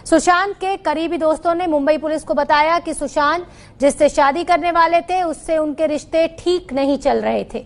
सुशांत के करीबी दोस्तों ने मुंबई पुलिस को बताया कि सुशांत जिससे शादी करने वाले थे उससे उनके रिश्ते ठीक नहीं चल रहे थे।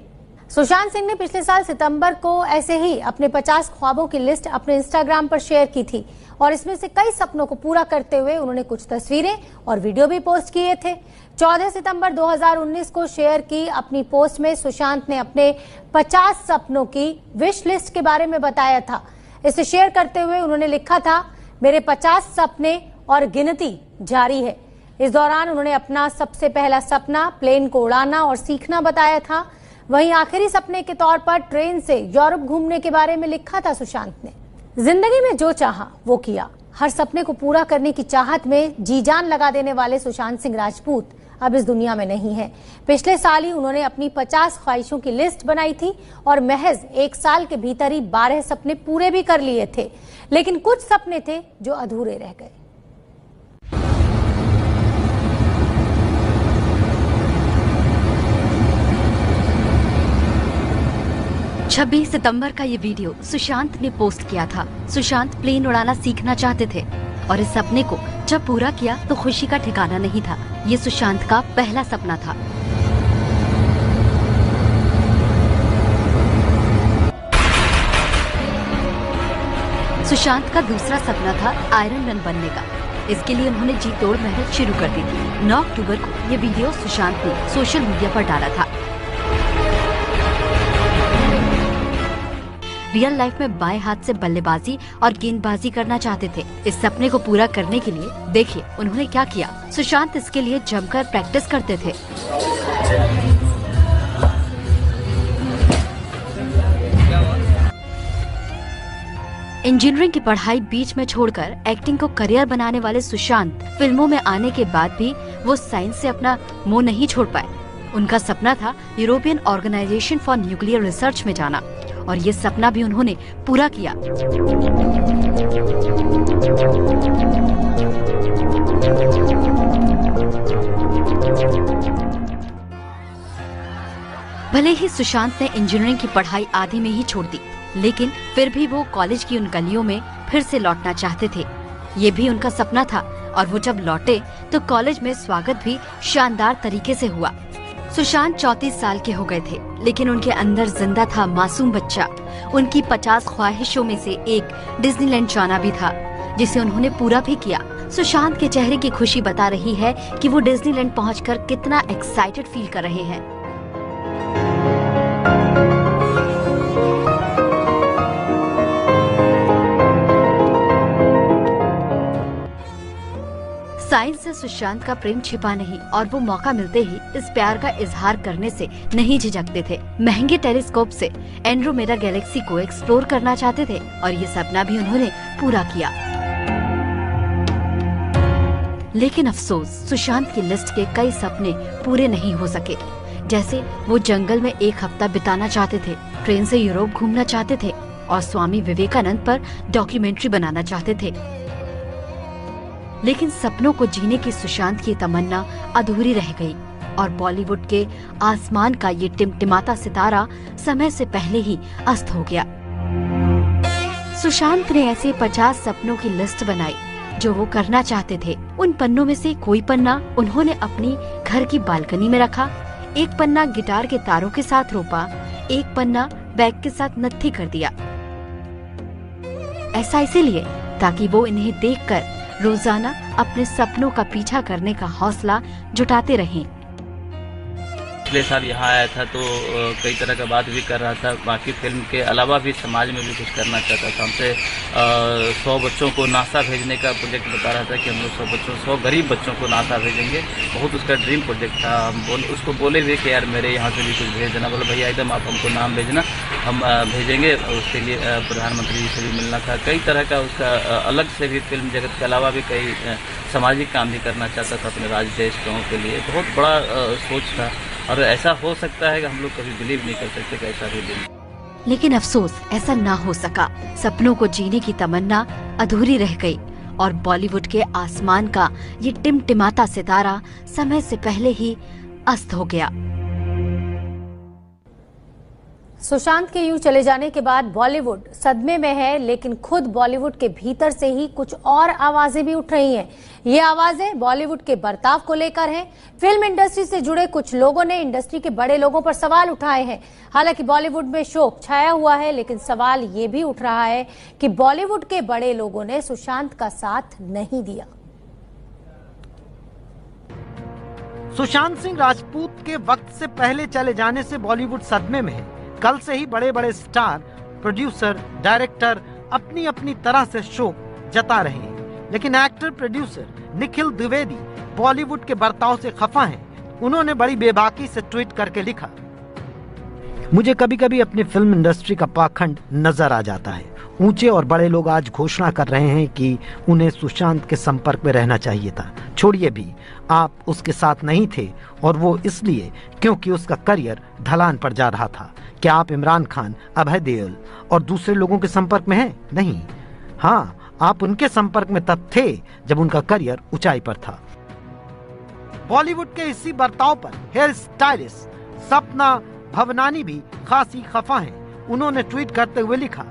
सुशांत सिंह ने पिछले साल सितंबर को ऐसे ही अपने 50 ख्वाबों की लिस्ट अपने इंस्टाग्राम पर शेयर की थी और इसमें से कई सपनों को पूरा करते हुए उन्होंने कुछ तस्वीरें और वीडियो भी पोस्ट किए थे। 14 सितंबर 2019 को शेयर की अपनी पोस्ट में सुशांत ने अपने 50 सपनों की विश लिस्ट के बारे में बताया था। इसे शेयर करते हुए उन्होंने लिखा था, मेरे 50 सपने और गिनती जारी है। इस दौरान उन्होंने अपना सबसे पहला सपना प्लेन को उड़ाना और सीखना बताया था। वहीं आखिरी सपने के तौर पर ट्रेन से यूरोप घूमने के बारे में लिखा था सुशांत ने। जिंदगी में जो चाहा वो किया, हर सपने को पूरा करने की चाहत में जी जान लगा देने वाले सुशांत सिंह राजपूत अब इस दुनिया में नहीं है। पिछले साल ही उन्होंने अपनी 50 ख्वाहिशों की लिस्ट बनाई थी और महज 1 साल के भीतर ही 12 सपने पूरे भी कर लिए थे, लेकिन कुछ सपने थे जो अधूरे रह गए। 26 सितंबर का ये वीडियो सुशांत ने पोस्ट किया था। सुशांत प्लेन उड़ाना सीखना चाहते थे और इस सपने को जब पूरा किया तो खुशी का ठिकाना नहीं था। ये सुशांत का पहला सपना था। सुशांत का दूसरा सपना था आयरन मैन बनने का। इसके लिए उन्होंने जी तोड़ मेहनत शुरू कर दी थी। 9 अक्टूबर को ये वीडियो सुशांत ने सोशल मीडिया पर डाला था। रियल लाइफ में बाएं हाथ से बल्लेबाजी और गेंदबाजी करना चाहते थे। इस सपने को पूरा करने के लिए देखिए उन्होंने क्या किया। सुशांत इसके लिए जमकर प्रैक्टिस करते थे। इंजीनियरिंग की पढ़ाई बीच में छोड़कर एक्टिंग को करियर बनाने वाले सुशांत फिल्मों में आने के बाद भी वो साइंस से अपना मोह नहीं छोड़ पाए। उनका सपना था European organisation for nuclear research में जाना और ये सपना भी उन्होंने पूरा किया। भले ही सुशांत ने इंजीनियरिंग की पढ़ाई आधे में ही छोड़ दी, लेकिन फिर भी वो कॉलेज की उन गलियों में फिर से लौटना चाहते थे। ये भी उनका सपना था और वो जब लौटे तो कॉलेज में स्वागत भी शानदार तरीके से हुआ। सुशांत 34 साल के हो गए थे, लेकिन उनके अंदर जिंदा था मासूम बच्चा। उनकी 50 ख्वाहिशों में से एक डिज्नीलैंड जाना भी था, जिसे उन्होंने पूरा भी किया। सुशांत के चेहरे की खुशी बता रही है कि वो डिज्नीलैंड पहुंचकर कितना एक्साइटेड फील कर रहे हैं। साइंस से सुशांत का प्रेम छिपा नहीं और वो मौका मिलते ही इस प्यार का इजहार करने से नहीं झिझकते थे। महंगे टेलीस्कोप से एंड्रोमेडा गैलेक्सी को एक्सप्लोर करना चाहते थे और ये सपना भी उन्होंने पूरा किया। लेकिन अफसोस, सुशांत की लिस्ट के कई सपने पूरे नहीं हो सके। जैसे वो जंगल में 1 हफ्ता बिताना चाहते थे, ट्रेन से यूरोप घूमना चाहते थे और स्वामी विवेकानंद पर डॉक्यूमेंट्री बनाना चाहते थे। लेकिन सपनों को जीने की सुशांत की तमन्ना अधूरी रह गई और बॉलीवुड के आसमान का ये टिमटिमाता सितारा समय से पहले ही अस्त हो गया। सुशांत ने ऐसे 50 सपनों की लिस्ट बनाई जो वो करना चाहते थे। उन पन्नों में से कोई पन्ना उन्होंने अपनी घर की बालकनी में रखा, एक पन्ना गिटार के तारों के साथ रोपा, एक पन्ना बैग के साथ नत्थी कर दिया। ऐसा इसीलिए ताकि वो इन्हें देखकर रोजाना अपने सपनों का पीछा करने का हौसला जुटाते रहें। पिछले साल यहाँ आया था तो कई तरह का बात भी कर रहा था। बाकी फिल्म के अलावा भी समाज में भी कुछ करना चाहता था। हमसे 100 बच्चों को नासा भेजने का प्रोजेक्ट बता रहा था कि हम लोग 100 गरीब बच्चों को नासा भेजेंगे। बहुत उसका ड्रीम प्रोजेक्ट था। हम उसको बोले भी कि यार मेरे यहाँ से भी कुछ भेज देना। बोले भैया एकदम आप हमको नाम भेजना, हम भेजेंगे। उसके लिए प्रधानमंत्री जी से भी मिलना था। कई तरह का उसका अलग से भी फिल्म जगत के अलावा भी कई सामाजिक काम भी करना चाहता था अपने राज्य देश के लिए। बहुत बड़ा सोच था और ऐसा हो सकता है कि हम लोग कभी बिलीव नहीं कर सकते कि ऐसा भी दिन। लेकिन अफसोस, ऐसा ना हो सका। सपनों को जीने की तमन्ना अधूरी रह गई और बॉलीवुड के आसमान का ये टिमटिमाता सितारा समय से पहले ही अस्त हो गया। सुशांत के यूं चले जाने के बाद बॉलीवुड सदमे में है, लेकिन खुद बॉलीवुड के भीतर से ही कुछ और आवाजें भी उठ रही हैं। ये आवाजें बॉलीवुड के बर्ताव को लेकर हैं। फिल्म इंडस्ट्री से जुड़े कुछ लोगों ने इंडस्ट्री के बड़े लोगों पर सवाल उठाए हैं। हालांकि बॉलीवुड में शोक छाया हुआ है, लेकिन सवाल ये भी उठ रहा है कि बॉलीवुड के बड़े लोगों ने सुशांत का साथ नहीं दिया। सुशांत सिंह राजपूत के वक्त से पहले चले जाने से बॉलीवुड सदमे में है। कल से ही बड़े बड़े स्टार, प्रोड्यूसर, डायरेक्टर अपनी अपनी तरह से शोक जता रहे हैं, लेकिन एक्टर प्रोड्यूसर निखिल द्विवेदी बॉलीवुड के बर्ताव से खफा हैं। उन्होंने बड़ी बेबाकी से ट्वीट करके लिखा, मुझे कभी कभी अपनी फिल्म इंडस्ट्री का पाखंड नजर आ जाता है। ऊंचे और बड़े लोग आज घोषणा कर रहे हैं कि उन्हें सुशांत के संपर्क में रहना चाहिए था। छोड़िए भी, आप उसके साथ नहीं थे, और वो इसलिए क्योंकि उसका करियर ढलान पर जा रहा था। क्या आप इमरान खान, अभय देओल और दूसरे लोगों के संपर्क में हैं? नहीं। हाँ, आप उनके संपर्क में तब थे जब उनका करियर ऊंचाई पर था। बॉलीवुड के इसी बर्ताव पर हेयर स्टाइलिस्ट सपना भवनानी भी खासी खफा हैं। उन्होंने ट्वीट करते हुए लिखा,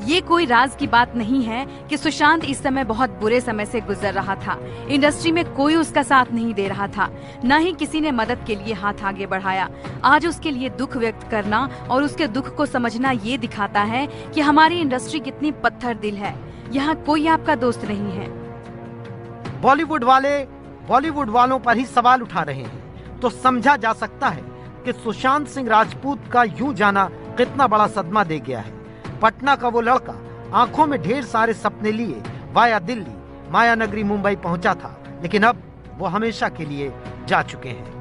ये कोई राज की बात नहीं है कि सुशांत इस समय बहुत बुरे समय से गुजर रहा था। इंडस्ट्री में कोई उसका साथ नहीं दे रहा था, न ही किसी ने मदद के लिए हाथ आगे बढ़ाया। आज उसके लिए दुख व्यक्त करना और उसके दुख को समझना ये दिखाता है कि हमारी इंडस्ट्री कितनी पत्थर दिल है। यहाँ कोई आपका दोस्त नहीं है। बॉलीवुड वाले बॉलीवुड वालों पर ही सवाल उठा रहे हैं, तो समझा जा सकता है कि सुशांत सिंह राजपूत का यूं जाना कितना बड़ा सदमा दे गया है। पटना का वो लड़का आंखों में ढेर सारे सपने लिए वाया दिल्ली, माया नगरी मुंबई पहुंचा था, लेकिन अब वो हमेशा के लिए जा चुके हैं।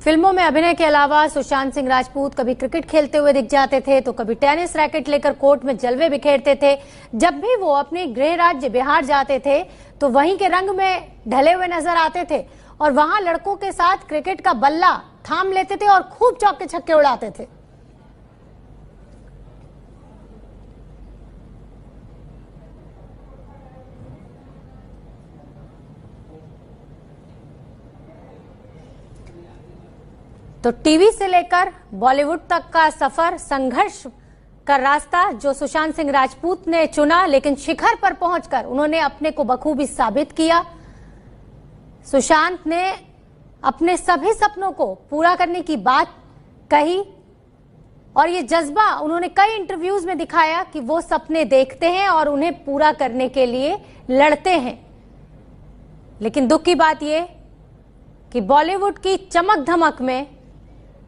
फिल्मों में अभिनय के अलावा सुशांत सिंह राजपूत कभी क्रिकेट खेलते हुए दिख जाते थे, तो कभी टेनिस रैकेट लेकर कोर्ट में जलवे बिखेरते थे। जब भी वो अपने गृह राज्य बिहार जाते थे तो वहीं के रंग में ढले हुए नजर आते थे, और वहां लड़कों के साथ क्रिकेट का बल्ला थाम लेते थे और खूब चौके छक्के उड़ाते थे। तो टीवी से लेकर बॉलीवुड तक का सफर, संघर्ष का रास्ता जो सुशांत सिंह राजपूत ने चुना, लेकिन शिखर पर पहुंचकर उन्होंने अपने को बखूबी साबित किया। सुशांत ने अपने सभी सपनों को पूरा करने की बात कही, और ये जज्बा उन्होंने कई इंटरव्यूज में दिखाया कि वो सपने देखते हैं और उन्हें पूरा करने के लिए लड़ते हैं। लेकिन दुख की बात ये कि बॉलीवुड की चमक धमक में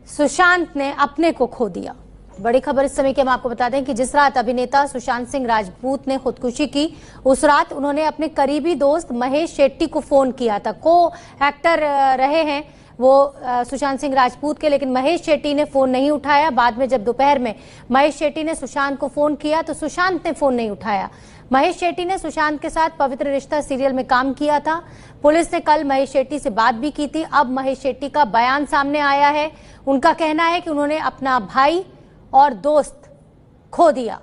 सुशांत ने अपने को खो दिया। बड़ी खबर इस समय की हम आपको बता दें कि जिस रात अभिनेता सुशांत सिंह राजपूत ने खुदकुशी की, उस रात उन्होंने अपने करीबी दोस्त महेश शेट्टी को फोन किया था। को एक्टर रहे हैं वो सुशांत सिंह राजपूत के, लेकिन महेश शेट्टी ने फोन नहीं उठाया। बाद में जब दोपहर में महेश शेट्टी ने सुशांत को फोन किया तो सुशांत ने फोन नहीं उठाया। महेश शेट्टी ने सुशांत के साथ पवित्र रिश्ता सीरियल में काम किया था। पुलिस ने कल महेश शेट्टी से बात भी की थी। अब महेश शेट्टी का बयान सामने आया है। उनका कहना है कि उन्होंने अपना भाई और दोस्त खो दिया।